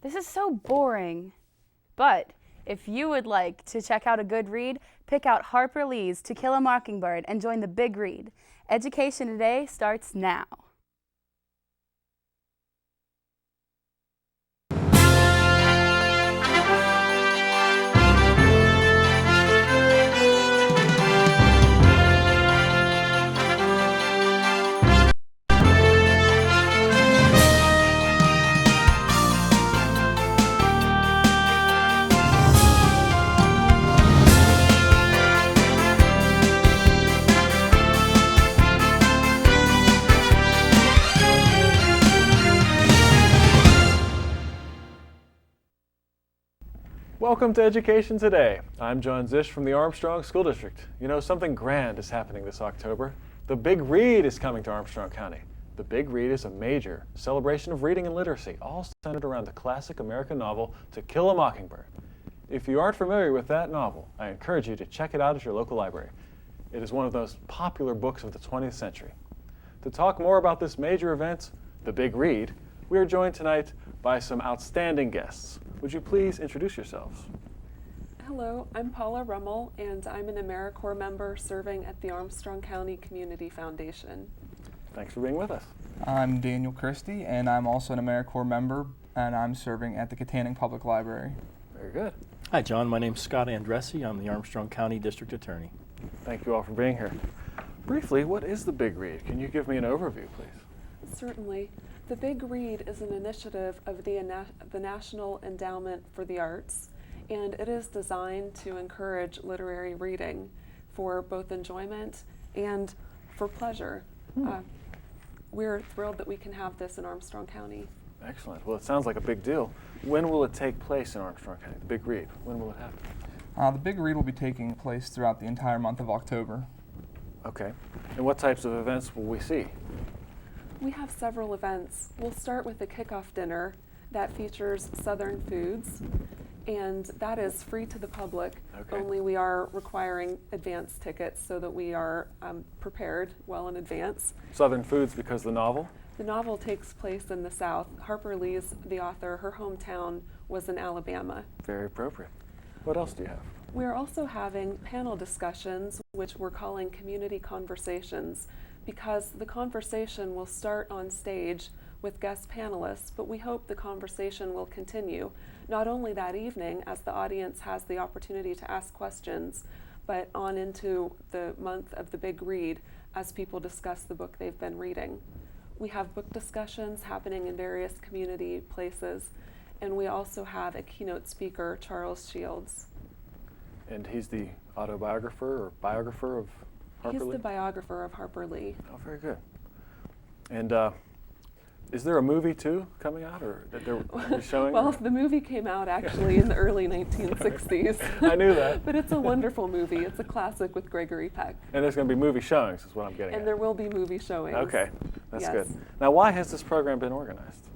This is so boring. But if you would like to check out a good read, pick out Harper Lee's To Kill a Mockingbird and join the Big Read. Education Today starts now. Welcome to Education Today. I'm John Zish from the Armstrong School District. You know, something grand is happening this October. The Big Read is coming to Armstrong County. The Big Read is a major celebration of reading and literacy, all centered around the classic American novel To Kill a Mockingbird. If you aren't familiar with that novel, I encourage you to check it out at your local library. It is one of the most popular books of the 20th century. To talk more about this major event, The Big Read, we are joined tonight by some outstanding guests. Would you please introduce yourselves? Hello, I'm Paula Rummel, and I'm an AmeriCorps member serving at the Armstrong County Community Foundation. Thanks for being with us. I'm Daniel Christie, and I'm also an AmeriCorps member, and I'm serving at the Katanning Public Library. Very good. Hi, John. My name's Scott Andresi. I'm the Armstrong County District Attorney. Thank you all for being here. Briefly, what is the Big Read? Can you give me an overview, please? Certainly. The Big Read is an initiative of the National Endowment for the Arts, and it is designed to encourage literary reading for both enjoyment and for pleasure. We're thrilled that we can have this in Armstrong County. Excellent. Well, it sounds like a big deal. When will it take place in Armstrong County, the Big Read? When will it happen? The Big Read will be taking place throughout the entire month of October. Okay. And what types of events will we see? We have several events. We'll start with a kickoff dinner that features Southern foods, and that is free to the public. Okay. Only we are requiring advance tickets so that we are prepared well in advance. Southern foods because the novel? The novel takes place in the South. Harper Lee's the author. Her hometown was in Alabama. Very appropriate. What else do you have? We're also having panel discussions, which we're calling community conversations, because the conversation will start on stage with guest panelists, but we hope the conversation will continue, not only that evening as the audience has the opportunity to ask questions, but on into the month of the Big Read as people discuss the book they've been reading. We have book discussions happening in various community places, and we also have a keynote speaker, Charles Shields. And he's the autobiographer or biographer of Harper Lee? He's the biographer of Harper Lee. Oh, very good. And is there a movie too coming out, or that they're showing? Well, the movie came out actually in the early 1960s. I knew that. But it's a wonderful movie. It's a classic with Gregory Peck. And there's going to be movie showings, is what I'm getting at. And there will be movie showings. Okay, that's Yes. good. Now, why has this program been organized?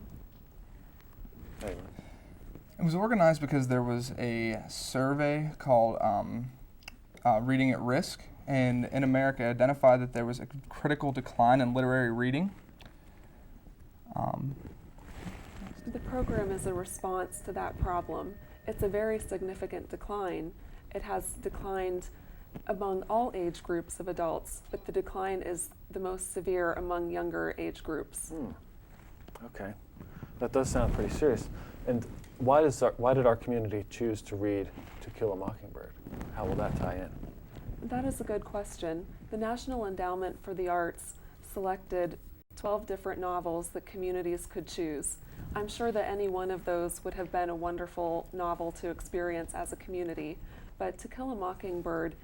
Anyway. It was organized because there was a survey called Reading at Risk, and in America identified that there was a critical decline in literary reading. The program is a response to that problem. It's a very significant decline. It has declined among all age groups of adults, but the decline is the most severe among younger age groups. Okay, that does sound pretty serious. And why did our community choose to read To Kill a Mockingbird? How will that tie in? That is a good question. The National Endowment for the Arts selected 12 different novels that communities could choose. I'm sure that any one of those would have been a wonderful novel to experience as a community, but To Kill a Mockingbird,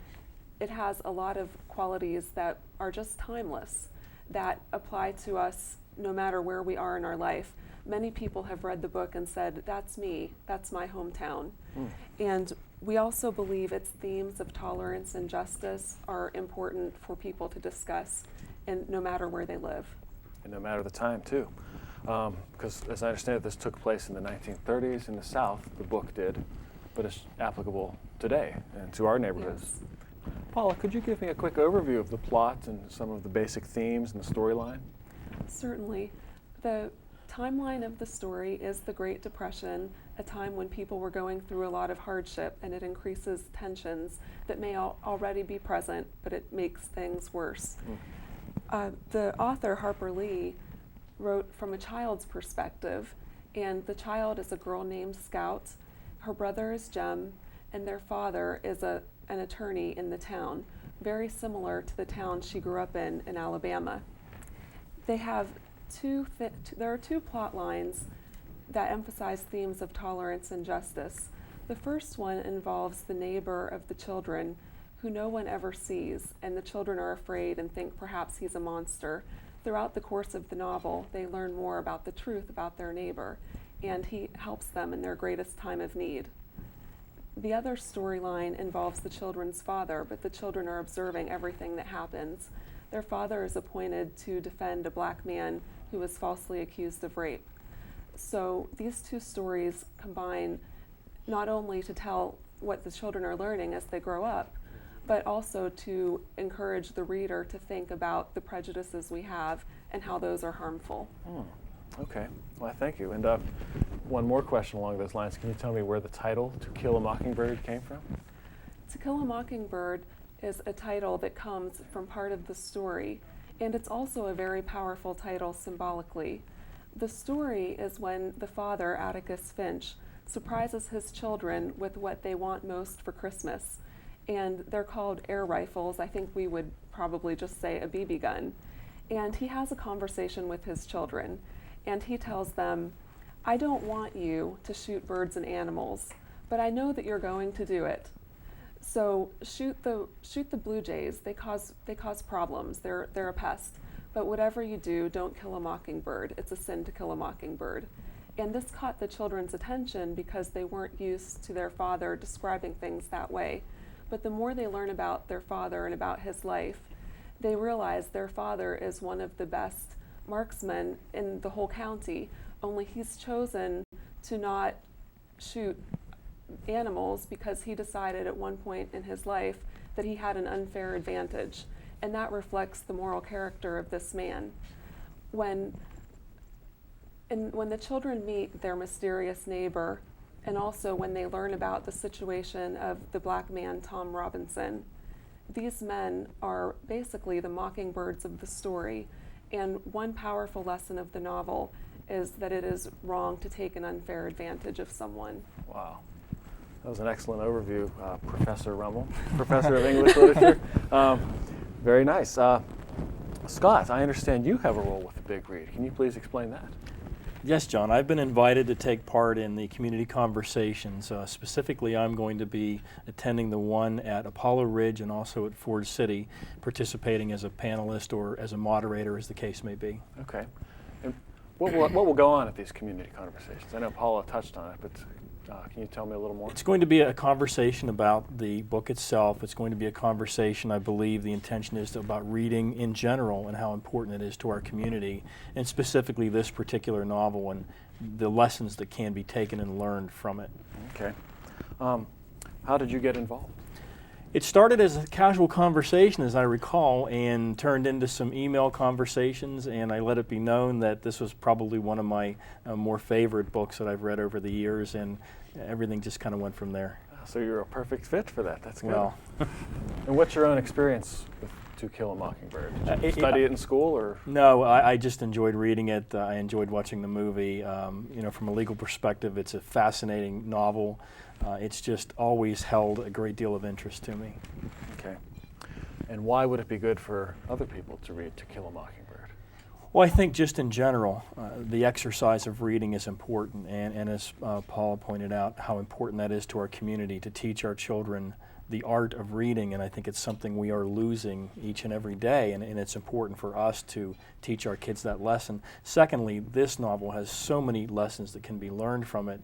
it has a lot of qualities that are just timeless, that apply to us no matter where we are in our life. Many people have read the book and said, that's me, that's my hometown. And we also believe its themes of tolerance and justice are important for people to discuss, and no matter where they live. And no matter the time, too. Because as I understand it, this took place in the 1930s in the South, the book did, but it's applicable today and to our neighborhoods. Yes. Paula, could you give me a quick overview of the plot and some of the basic themes and the storyline? Certainly. The timeline of the story is the Great Depression, a time when people were going through a lot of hardship, and it increases tensions that may already be present, but it makes things worse. The author, Harper Lee, wrote from a child's perspective, and the child is a girl named Scout, her brother is Jem, and their father is an attorney in the town, very similar to the town she grew up in Alabama. They have there are two plot lines that emphasize themes of tolerance and justice. The first one involves the neighbor of the children who no one ever sees, and the children are afraid and think perhaps he's a monster. Throughout the course of the novel, they learn more about the truth about their neighbor, and he helps them in their greatest time of need. The other storyline involves the children's father, but the children are observing everything that happens. Their father is appointed to defend a black man who was falsely accused of rape. So these two stories combine not only to tell what the children are learning as they grow up, but also to encourage the reader to think about the prejudices we have and how those are harmful. Okay, well, thank you. And one more question along those lines. Can you tell me where the title, To Kill a Mockingbird, came from? To Kill a Mockingbird is a title that comes from part of the story, and it's also a very powerful title symbolically. The story is when the father, Atticus Finch, surprises his children with what they want most for Christmas, and they're called air rifles. I think we would probably just say a BB gun. And he has a conversation with his children, and he tells them, I don't want you to shoot birds and animals, but I know that you're going to do it. So shoot the blue jays. They cause problems. They're a pest. But whatever you do, don't kill a mockingbird. It's a sin to kill a mockingbird. And this caught the children's attention because they weren't used to their father describing things that way. But the more they learn about their father and about his life, they realize their father is one of the best marksmen in the whole county, only he's chosen to not shoot animals because he decided at one point in his life that he had an unfair advantage, and that reflects the moral character of this man. When the children meet their mysterious neighbor, and also when they learn about the situation of the black man, Tom Robinson, these men are basically the mockingbirds of the story, and one powerful lesson of the novel is that it is wrong to take an unfair advantage of someone. Wow. That was an excellent overview, Professor Rummel, Professor of English Literature. Very nice. Scott, I understand you have a role with the Big Read. Can you please explain that? Yes, John. I've been invited to take part in the community conversations. Specifically, I'm going to be attending the one at Apollo Ridge and also at Ford City, participating as a panelist or as a moderator, as the case may be. Okay. And what will go on at these community conversations? I know Paula touched on it, but can you tell me a little more? It's going to be a conversation about the book itself. It's going to be a conversation, I believe the intention is about reading in general and how important it is to our community, and specifically this particular novel and the lessons that can be taken and learned from it. Okay. How did you get involved? It started as a casual conversation, as I recall, and turned into some email conversations, and I let it be known that this was probably one of my more favorite books that I've read over the years, and everything just kind of went from there. So you're a perfect fit for that. That's good. Well, and what's your own experience with To Kill a Mockingbird? Did you study it in school, or? No, I just enjoyed reading it. I enjoyed watching the movie. From a legal perspective, it's a fascinating novel. It's just always held a great deal of interest to me. Okay. And why would it be good for other people to read To Kill a Mockingbird? Well, I think just in general, the exercise of reading is important, and as Paul pointed out, how important that is to our community to teach our children the art of reading, and I think it's something we are losing each and every day, and it's important for us to teach our kids that lesson. Secondly, this novel has so many lessons that can be learned from it,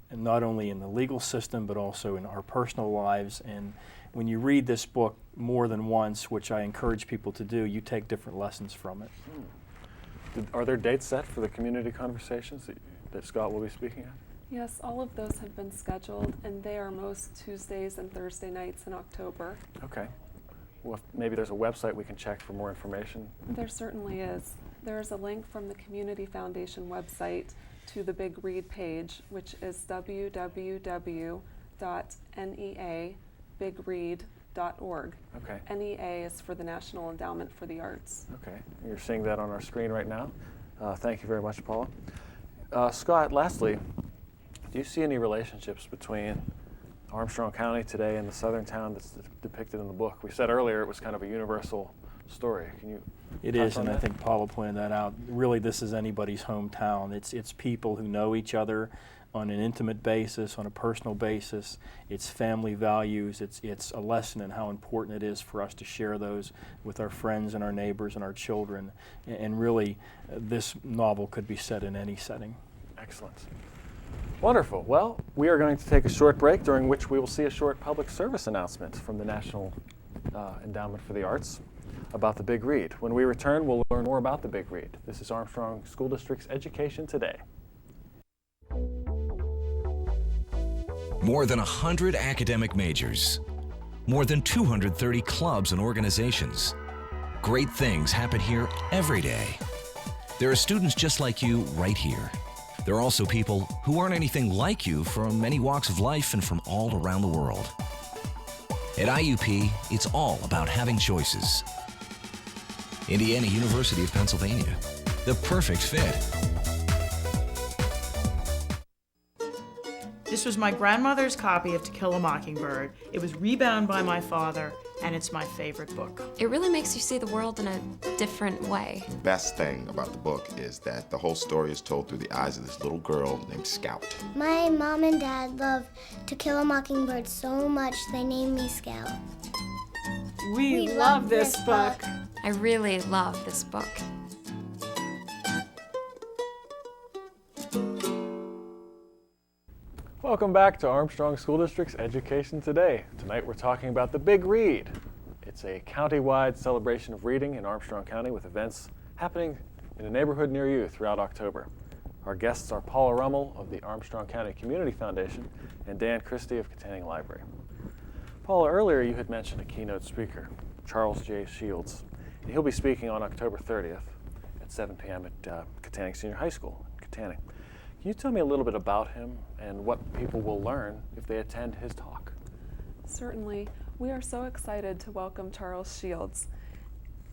and not only in the legal system, but also in our personal lives. And when you read this book more than once, which I encourage people to do, you take different lessons from it. Are there dates set for the community conversations that Scott will be speaking at? Yes, all of those have been scheduled, and they are most Tuesdays and Thursday nights in October. Okay. maybe there's a website we can check for more information. There certainly is. There is a link from the Community Foundation website to the Big Read page, which is www.neabigread.org. Okay. NEA is for the National Endowment for the Arts. Okay. You're seeing that on our screen right now. Thank you very much, Paula. Scott, lastly, do you see any relationships between Armstrong County today and the southern town that's depicted in the book? We said earlier it was kind of a universal story. Can you It touch is, on and I that? think Paula pointed that out. Really, this is anybody's hometown. It's people who know each other on an intimate basis, on a personal basis. It's family values. It's a lesson in how important it is for us to share those with our friends and our neighbors and our children. And really, this novel could be set in any setting. Excellent. Wonderful. Well, we are going to take a short break, during which we will see a short public service announcement from the National Endowment for the Arts about the Big Read. When we return, we'll learn more about the Big Read. This is Armstrong School District's Education Today. More than 100 academic majors. More than 230 clubs and organizations. Great things happen here every day. There are students just like you right here. There are also people who aren't anything like you from many walks of life and from all around the world. At IUP, it's all about having choices. Indiana University of Pennsylvania, the perfect fit. This was my grandmother's copy of To Kill a Mockingbird. It was rebound by my father, and it's my favorite book. It really makes you see the world in a different way. The best thing about the book is that the whole story is told through the eyes of this little girl named Scout. My mom and dad love To Kill a Mockingbird so much they named me Scout. We love this book. I really love this book. Welcome back to Armstrong School District's Education Today. Tonight we're talking about the Big Read. It's a county-wide celebration of reading in Armstrong County with events happening in a neighborhood near you throughout October. Our guests are Paula Rummel of the Armstrong County Community Foundation and Dan Christie of Katanning Library. Paula, earlier you had mentioned a keynote speaker, Charles J. Shields. And he'll be speaking on October 30th at 7 p.m. at Katanning Senior High School in Katanning. Can you tell me a little bit about him and what people will learn if they attend his talk? Certainly. We are so excited to welcome Charles Shields.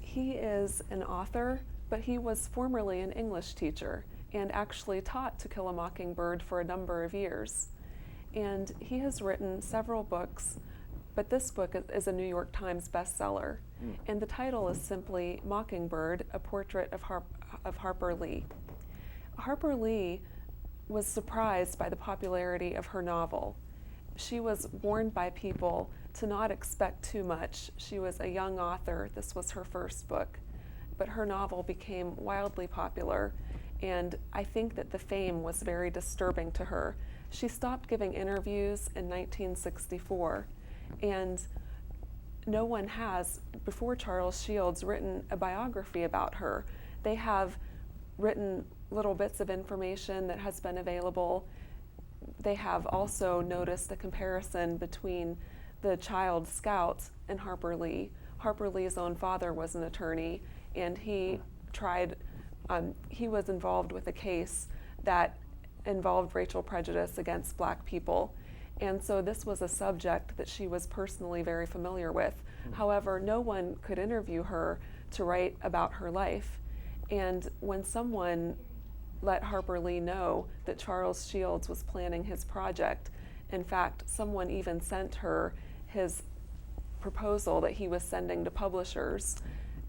He is an author, but he was formerly an English teacher and actually taught To Kill a Mockingbird for a number of years. And he has written several books, but this book is a New York Times bestseller. And the title is simply Mockingbird, A Portrait of Harper Lee. Harper Lee was surprised by the popularity of her novel. She was warned by people to not expect too much. She was a young author. This was her first book. But her novel became wildly popular, and I think that the fame was very disturbing to her. She stopped giving interviews in 1964, and no one has, before Charles Shields, written a biography about her. They have written little bits of information that has been available. They have also noticed a comparison between the child Scout and Harper Lee. Harper Lee's own father was an attorney, and he was involved with a case that involved racial prejudice against black people. And so this was a subject that she was personally very familiar with. However, no one could interview her to write about her life. And when someone let Harper Lee know that Charles Shields was planning his project, in fact, someone even sent her his proposal that he was sending to publishers,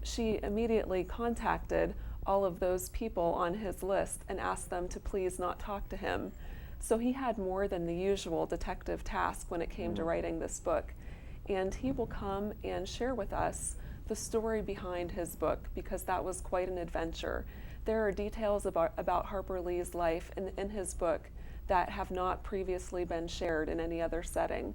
she immediately contacted all of those people on his list and asked them to please not talk to him. So he had more than the usual detective task when it came to writing this book. And he will come and share with us the story behind his book, because that was quite an adventure. There are details about Harper Lee's life in his book that have not previously been shared in any other setting.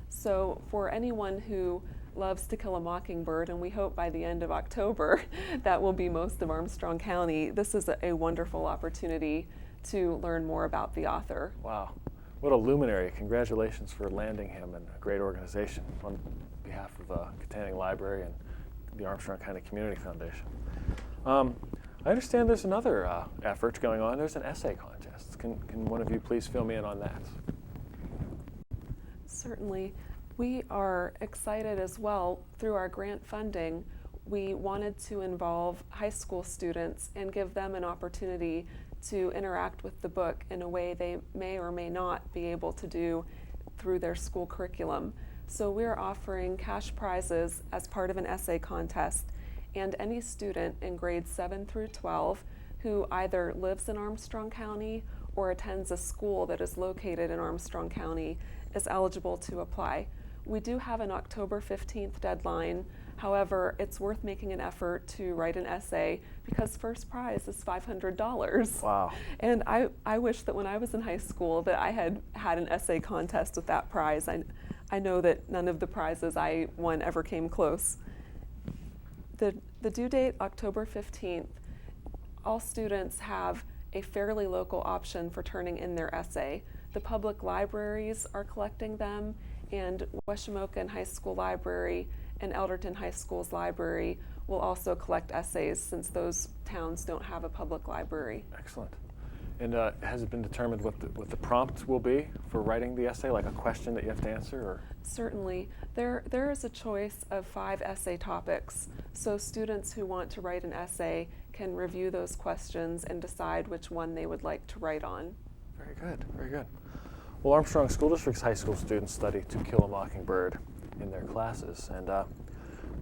So for anyone who loves To Kill a Mockingbird, and we hope by the end of October that will be most of Armstrong County, this is a wonderful opportunity to learn more about the author. Wow. What a luminary. Congratulations for landing him in a great organization on behalf of Katanning Library and the Armstrong County Community Foundation. I understand there's another effort going on. There's an essay contest. Can one of you please fill me in on that? Certainly. We are excited as well. Through our grant funding, we wanted to involve high school students and give them an opportunity to interact with the book in a way they may or may not be able to do through their school curriculum. So we're offering cash prizes as part of an essay contest, and any student in grades 7 through 12 who either lives in Armstrong County or attends a school that is located in Armstrong County is eligible to apply. We do have an October 15th deadline. However, it's worth making an effort to write an essay because first prize is $500. Wow. And I wish that when I was in high school that I had had an essay contest with that prize. I know that none of the prizes I won ever came close. The due date, October 15th, all students have a fairly local option for turning in their essay. The public libraries are collecting them, and Weshamokin High School Library and Elderton High School's library will also collect essays since those towns don't have a public library. Excellent. And has it been determined what the prompt will be for writing the essay, like a question that you have to answer? Or? Certainly. There is a choice of 5 essay topics, so students who want to write an essay can review those questions and decide which one they would like to write on. Very good, very good. Well, Armstrong School District's high school students study To Kill a Mockingbird in their classes, and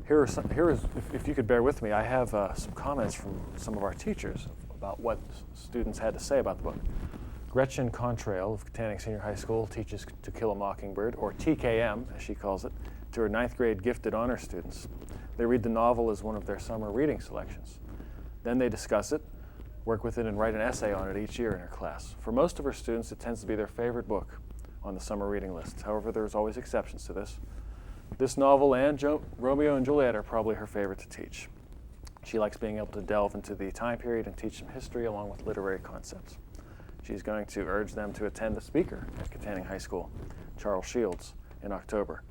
if you could bear with me, I have some comments from some of our teachers about what students had to say about the book. Gretchen Contrail of Katanning Senior High School teaches To Kill a Mockingbird, or TKM as she calls it, to her 9th grade gifted honor students. They read the novel as one of their summer reading selections. Then they discuss it, work with it, and write an essay on it each year in her class. For most of her students, it tends to be their favorite book on the summer reading list. However, there's always exceptions to this. This novel and Romeo and Juliet are probably her favorite to teach. She likes being able to delve into the time period and teach some history along with literary concepts. She's going to urge them to attend the speaker at Katanning High School, Charles Shields, in October.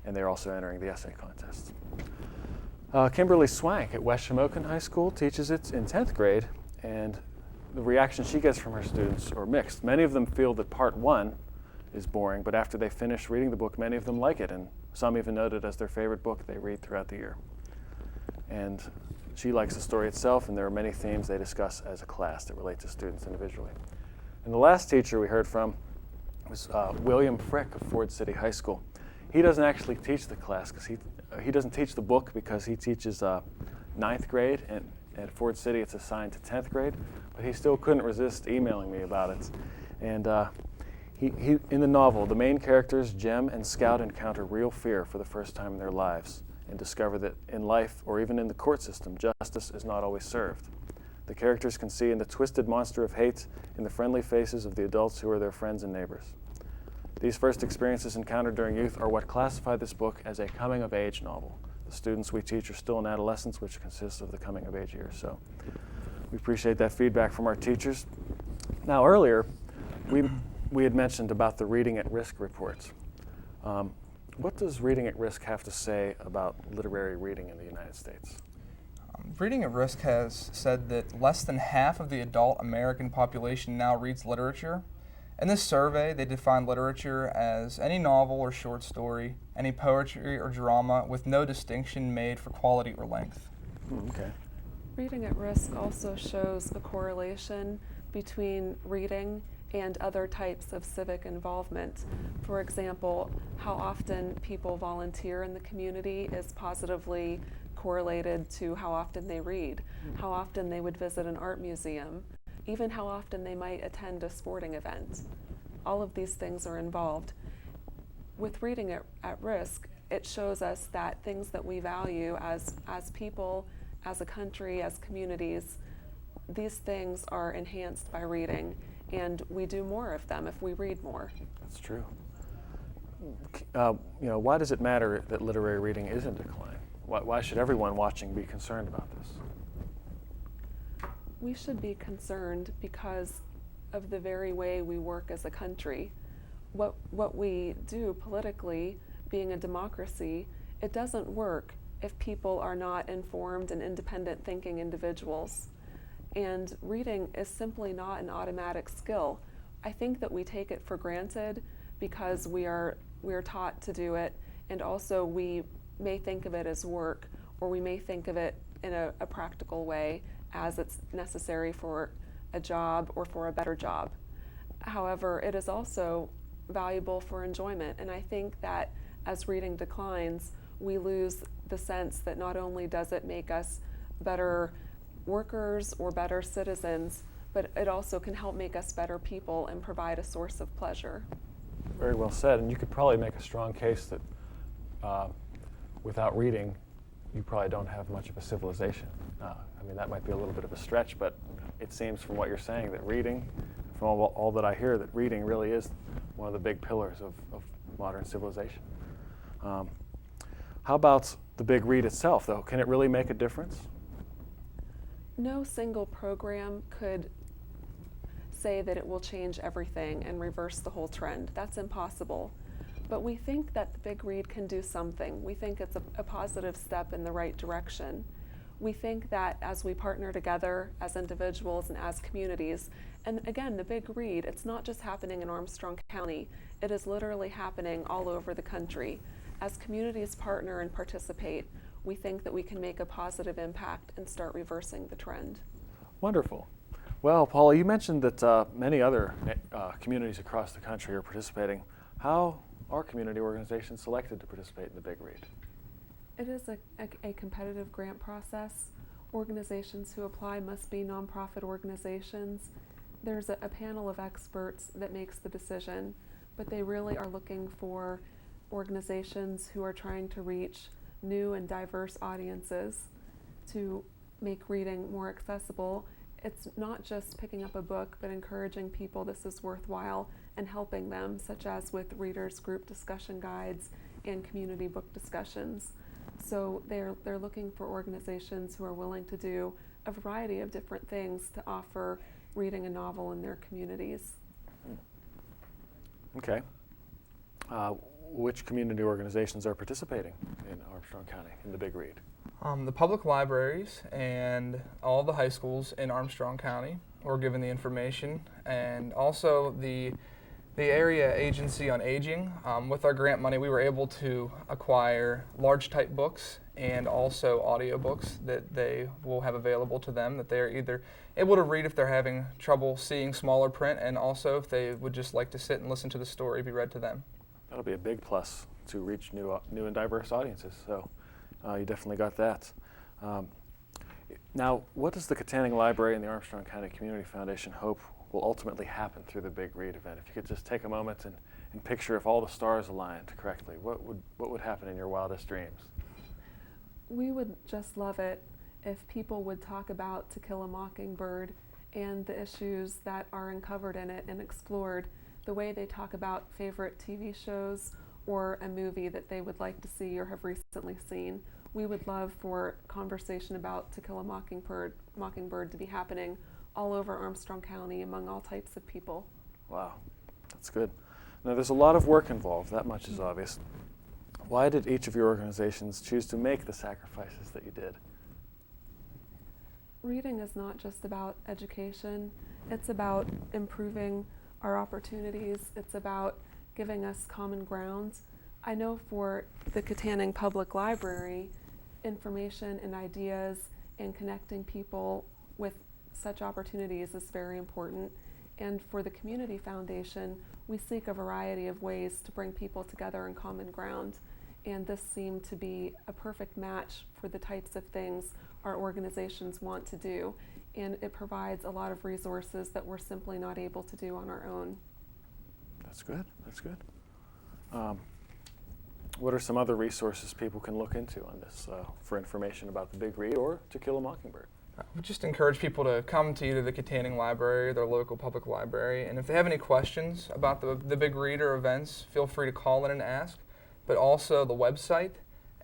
And they're also entering the essay contest. Kimberly Swank at Weshamokin High School teaches it in 10th grade, and the reaction she gets from her students are mixed. Many of them feel that part 1 is boring, but after they finish reading the book, many of them like it, and some even note it as their favorite book they read throughout the year. And she likes the story itself, and there are many themes they discuss as a class that relate to students individually. And the last teacher we heard from was William Frick of Ford City High School. He doesn't actually teach the class because he doesn't teach the book because he teaches 9th grade, and at Ford City it's assigned to 10th grade, but he still couldn't resist emailing me about it. And he in the novel, the main characters, Jem and Scout, encounter real fear for the first time in their lives and discover that in life, or even in the court system, justice is not always served. The characters can see in the twisted monster of hate in the friendly faces of the adults who are their friends and neighbors. These first experiences encountered during youth are what classify this book as a coming-of-age novel. The students we teach are still in adolescence, which consists of the coming-of-age years. So we appreciate that feedback from our teachers. Now, earlier, we had mentioned about the Reading at Risk reports. What does Reading at Risk have to say about literary reading in the United States? Reading at Risk has said that less than half of the adult American population now reads literature. In this survey, they define literature as any novel or short story, any poetry or drama, with no distinction made for quality or length. Okay. Reading at Risk also shows a correlation between reading and other types of civic involvement. For example, how often people volunteer in the community is positively correlated to how often they read, how often they would visit an art museum, even how often they might attend a sporting event. All of these things are involved. With Reading at Risk, it shows us that things that we value as people, as a country, as communities, these things are enhanced by reading, and we do more of them if we read more. That's true. Why does it matter that literary reading is in decline? Why should everyone watching be concerned about this? We should be concerned because of the very way we work as a country. what we do politically, being a democracy, it doesn't work if people are not informed and independent thinking individuals. And reading is simply not an automatic skill. I think that we take it for granted because we're taught to do it, and also we may think of it as work, or we may think of it in a practical way as it's necessary for a job or for a better job. However, it is also valuable for enjoyment, and I think that as reading declines, we lose the sense that not only does it make us better workers or better citizens, but it also can help make us better people and provide a source of pleasure. Very well said, and you could probably make a strong case that without reading, you probably don't have much of a civilization. I mean, that might be a little bit of a stretch, but it seems from what you're saying that reading, from all that I hear, that reading really is one of the big pillars of modern civilization. How about the big read itself, though? Can it really make a difference? No single program could say that it will change everything and reverse the whole trend. That's impossible. But we think that the big read can do something. We think it's a positive step in the right direction. We think that as we partner together as individuals and as communities, and again, the big read, it's not just happening in Armstrong County, it is literally happening all over the country. As communities partner and participate, we think that we can make a positive impact and start reversing the trend. Wonderful. Well, Paula, you mentioned that many other communities across the country are participating. How are community organizations selected to participate in the big read? It is a competitive grant process. Organizations who apply must be nonprofit organizations. There's a panel of experts that makes the decision, but they really are looking for organizations who are trying to reach new and diverse audiences to make reading more accessible. It's not just picking up a book, but encouraging people this is worthwhile and helping them, such as with readers' group discussion guides and community book discussions. So they're looking for organizations who are willing to do a variety of different things to offer reading a novel in their communities. Okay. Which community organizations are participating in Armstrong County in the big read? The public libraries and all the high schools in Armstrong County were given the information, and also the Area Agency on Aging. With our grant money, we were able to acquire large type books and also audiobooks that they will have available to them, that they're either able to read if they're having trouble seeing smaller print, and also if they would just like to sit and listen to the story be read to them. That'll be a big plus to reach new and diverse audiences, so you definitely got that. Now, what does the Katanning Library and the Armstrong County Community Foundation hope will ultimately happen through the big read event? If you could just take a moment and picture if all the stars aligned correctly, what would happen in your wildest dreams? We would just love it if people would talk about To Kill a Mockingbird and the issues that are uncovered in it and explored, the way they talk about favorite TV shows or a movie that they would like to see or have recently seen. We would love for conversation about To Kill a Mockingbird to be happening all over Armstrong County among all types of people. Wow, that's good. Now, there's a lot of work involved, that much is obvious. Why did each of your organizations choose to make the sacrifices that you did? Reading is not just about education, it's about improving our opportunities, it's about giving us common grounds. I know for the Katanning Public Library, information and ideas and connecting people with such opportunities is very important. And for the Community Foundation, we seek a variety of ways to bring people together on common ground. And this seemed to be a perfect match for the types of things our organizations want to do. And it provides a lot of resources that we're simply not able to do on our own. That's good, that's good. What are some other resources people can look into on this for information about the big read or To Kill a Mockingbird? We just encourage people to come to either the Katanning Library or their local public library, and if they have any questions about the big read or events, feel free to call in and ask. But also the website,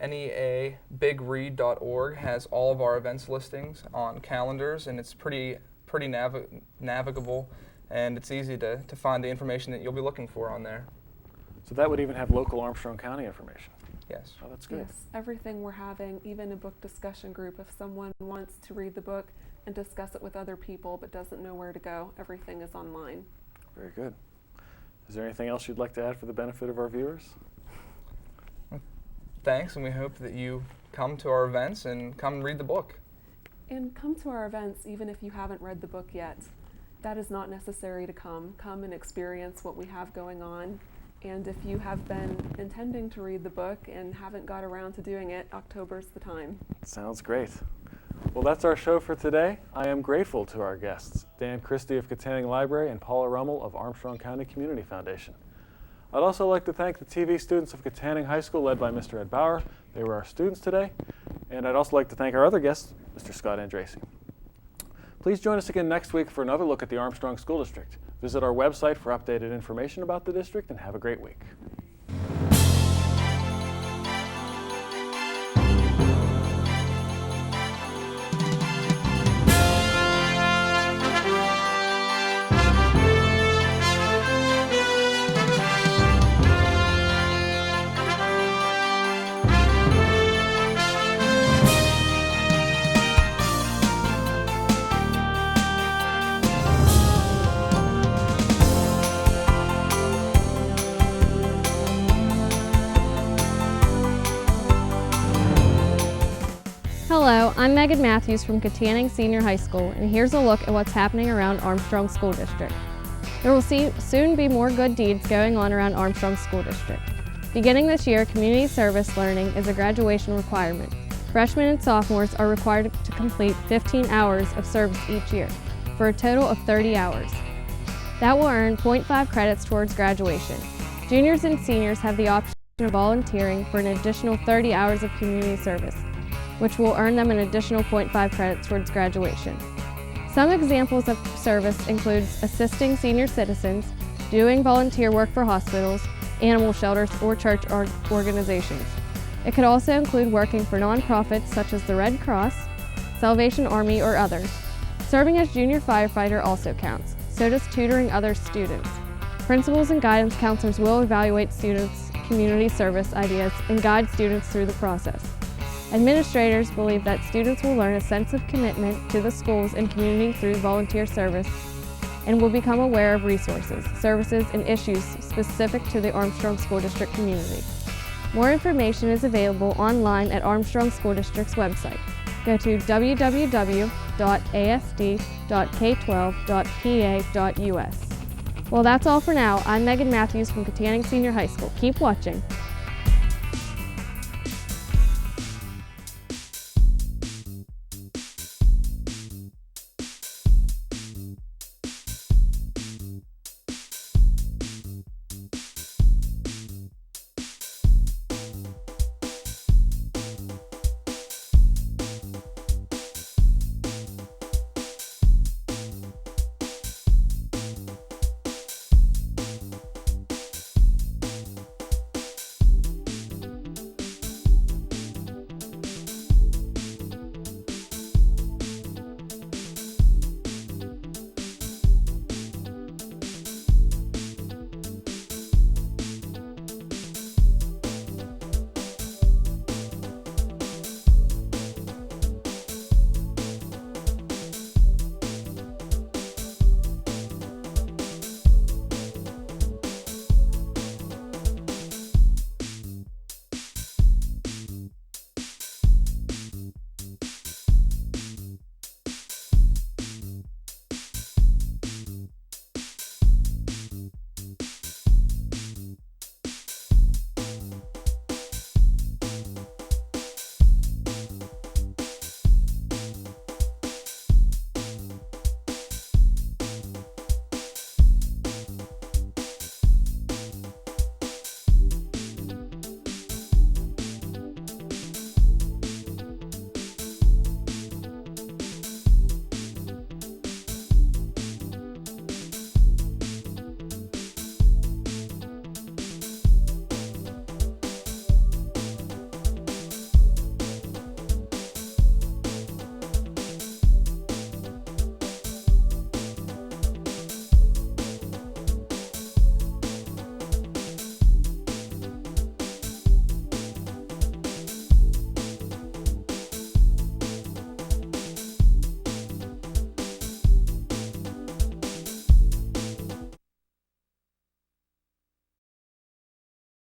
neabigread.org, has all of our events listings on calendars, and it's pretty navigable, and it's easy to find the information that you'll be looking for on there. So that would even have local Armstrong County information. Yes. Oh, that's good. Yes, everything we're having, even a book discussion group, if someone wants to read the book and discuss it with other people but doesn't know where to go, everything is online. Very good. Is there anything else you'd like to add for the benefit of our viewers? Thanks, and we hope that you come to our events and come and read the book. And come to our events even if you haven't read the book yet. That is not necessary to come. Come and experience what we have going on. And if you have been intending to read the book and haven't got around to doing it, October's the time. Sounds great. Well, that's our show for today. I am grateful to our guests, Dan Christie of Katanning Library and Paula Rummel of Armstrong County Community Foundation. I'd also like to thank the TV students of Katanning High School led by Mr. Ed Bauer. They were our students today. And I'd also like to thank our other guests, Mr. Scott Andrasey. Please join us again next week for another look at the Armstrong School District. Visit our website for updated information about the district, and have a great week. Hello, I'm Megan Matthews from Katanning Senior High School, and here's a look at what's happening around Armstrong School District. There will soon be more good deeds going on around Armstrong School District. Beginning this year, community service learning is a graduation requirement. Freshmen and sophomores are required to complete 15 hours of service each year, for a total of 30 hours. That will earn 0.5 credits towards graduation. Juniors and seniors have the option of volunteering for an additional 30 hours of community service, which will earn them an additional 0.5 credits towards graduation. Some examples of service includes assisting senior citizens, doing volunteer work for hospitals, animal shelters, or church organizations. It could also include working for nonprofits such as the Red Cross, Salvation Army, or others. Serving as junior firefighter also counts, so does tutoring other students. Principals and guidance counselors will evaluate students' community service ideas and guide students through the process. Administrators believe that students will learn a sense of commitment to the schools and community through volunteer service and will become aware of resources, services, and issues specific to the Armstrong School District community. More information is available online at Armstrong School District's website. Go to www.asd.k12.pa.us. Well, that's all for now. I'm Megan Matthews from Katanning Senior High School. Keep watching.